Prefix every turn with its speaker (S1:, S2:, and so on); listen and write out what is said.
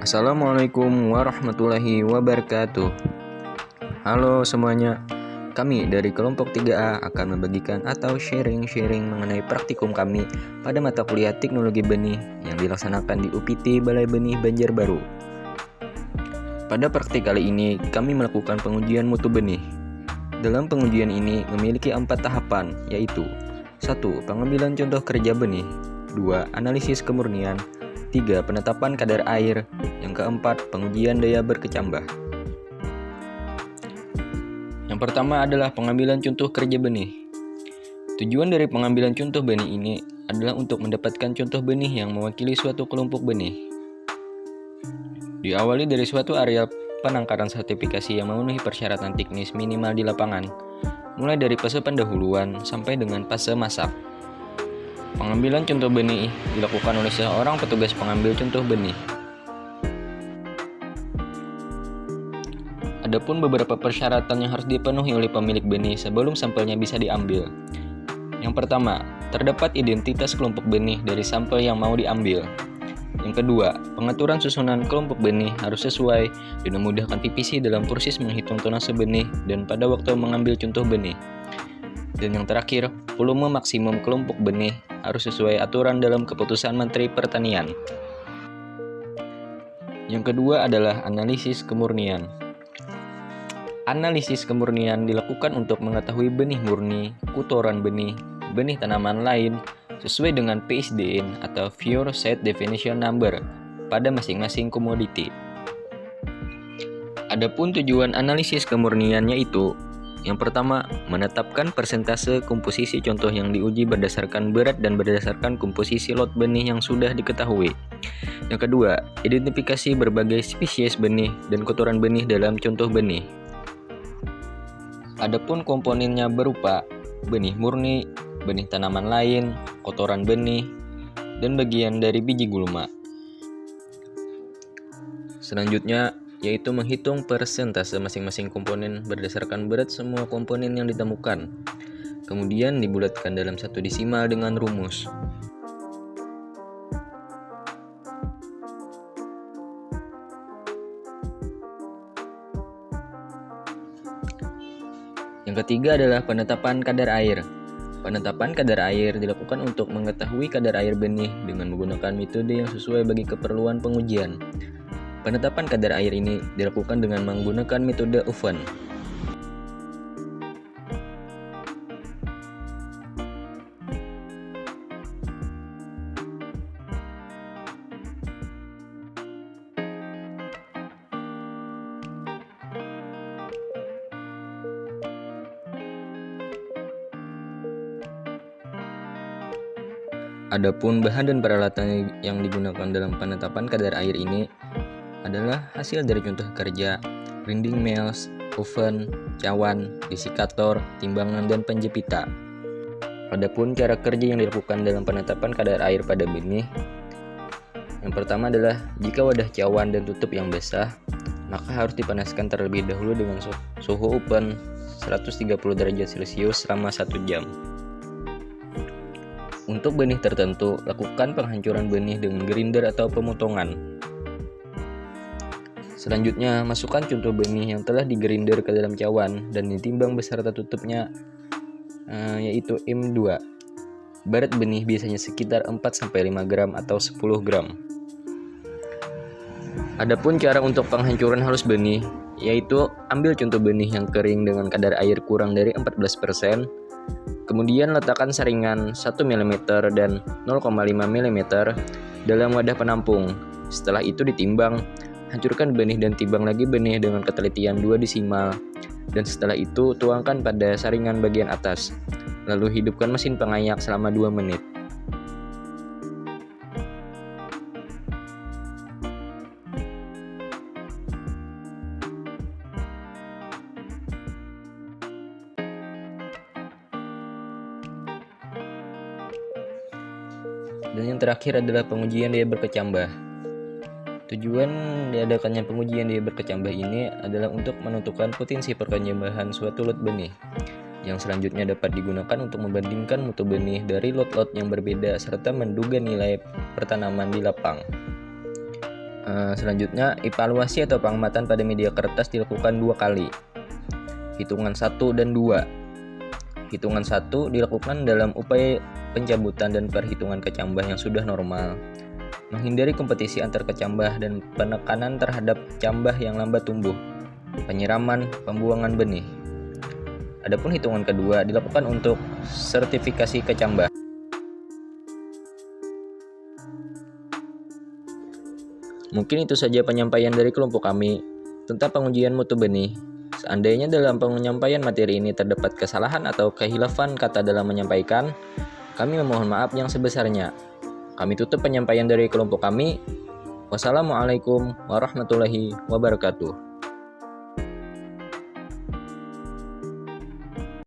S1: Assalamualaikum warahmatullahi wabarakatuh. Halo semuanya, kami dari kelompok 3A akan membagikan atau sharing-sharing mengenai praktikum kami pada mata kuliah Teknologi Benih yang dilaksanakan di UPT Balai Benih Banjarbaru. Pada praktik kali ini, kami melakukan pengujian mutu benih. Dalam pengujian ini memiliki 4 tahapan, yaitu 1. Pengambilan contoh kerja benih, 2. Analisis kemurnian, 3. Penetapan kadar air, yang keempat, pengujian daya berkecambah. Yang pertama adalah pengambilan contoh kerja benih. Tujuan dari pengambilan contoh benih ini adalah untuk mendapatkan contoh benih yang mewakili suatu kelompok benih. Diawali dari suatu area penangkaran sertifikasi yang memenuhi persyaratan teknis minimal di lapangan, mulai dari fase pendahuluan sampai dengan fase masak. Pengambilan contoh benih dilakukan oleh seorang petugas pengambil contoh benih. Adapun beberapa persyaratan yang harus dipenuhi oleh pemilik benih sebelum sampelnya bisa diambil. Yang pertama, terdapat identitas kelompok benih dari sampel yang mau diambil. Yang kedua, pengaturan susunan kelompok benih harus sesuai dan memudahkan PPC dalam proses menghitung tonase benih dan pada waktu mengambil contoh benih. Dan yang terakhir, volume maksimum kelompok benih harus sesuai aturan dalam keputusan Menteri Pertanian. Yang kedua adalah analisis kemurnian. Analisis kemurnian dilakukan untuk mengetahui benih murni, kotoran benih, benih tanaman lain, sesuai dengan PSDN atau Pure Seed Definition Number pada masing-masing komoditi. Adapun tujuan analisis kemurnian yaitu: yang pertama, menetapkan persentase komposisi contoh yang diuji berdasarkan berat dan berdasarkan komposisi lot benih yang sudah diketahui. Yang kedua, identifikasi berbagai spesies benih dan kotoran benih dalam contoh benih. Adapun komponennya berupa benih murni, benih tanaman lain, kotoran benih, dan bagian dari biji gulma. Selanjutnya, yaitu menghitung persentase masing-masing komponen berdasarkan berat semua komponen yang ditemukan. Kemudian dibulatkan dalam satu desimal dengan rumus. Yang ketiga adalah penetapan kadar air. Penetapan kadar air dilakukan untuk mengetahui kadar air benih dengan menggunakan metode yang sesuai bagi keperluan pengujian. Penetapan kadar air ini dilakukan dengan menggunakan metode oven. Adapun bahan dan peralatan yang digunakan dalam penetapan kadar air ini adalah hasil dari contoh kerja, grinding mills, oven, cawan, desikator, timbangan, dan penjepita. Adapun cara kerja yang dilakukan dalam penetapan kadar air pada benih, yang pertama adalah jika wadah cawan dan tutup yang basah, maka harus dipanaskan terlebih dahulu dengan suhu oven 130 derajat Celcius selama 1 jam. Untuk benih tertentu, lakukan penghancuran benih dengan grinder atau pemotongan. Selanjutnya, masukkan contoh benih yang telah digrinder ke dalam cawan dan ditimbang beserta tutupnya, yaitu M2. Berat benih biasanya sekitar 4-5 gram atau 10 gram. Adapun cara untuk penghancuran halus benih, yaitu ambil contoh benih yang kering dengan kadar air kurang dari 14%, kemudian letakkan saringan 1 mm dan 0,5 mm dalam wadah penampung. Setelah itu ditimbang. Hancurkan benih dan timbang lagi benih dengan ketelitian 2 desimal, dan setelah itu tuangkan pada saringan bagian atas. Lalu hidupkan mesin pengayak selama 2 menit. Dan yang terakhir adalah pengujian daya berkecambah. Tujuan diadakannya pengujian daya berkecambah ini adalah untuk menentukan potensi perkecambahan suatu lot benih, yang selanjutnya dapat digunakan untuk membandingkan mutu benih dari lot-lot yang berbeda serta menduga nilai pertanaman di lapang. Selanjutnya, evaluasi atau pengamatan pada media kertas dilakukan 2 kali. Hitungan 1 dan 2. Hitungan 1 dilakukan dalam upaya pencabutan dan perhitungan kecambah yang sudah normal, menghindari kompetisi antar kecambah dan penekanan terhadap cambah yang lambat tumbuh, penyiraman, pembuangan benih. Adapun hitungan kedua dilakukan untuk sertifikasi kecambah. Mungkin itu saja penyampaian dari kelompok kami tentang pengujian mutu benih. Seandainya dalam penyampaian materi ini terdapat kesalahan atau kehilafan kata dalam menyampaikan, kami memohon maaf yang sebesarnya. Kami tutup penyampaian dari kelompok kami. Wassalamualaikum warahmatullahi wabarakatuh.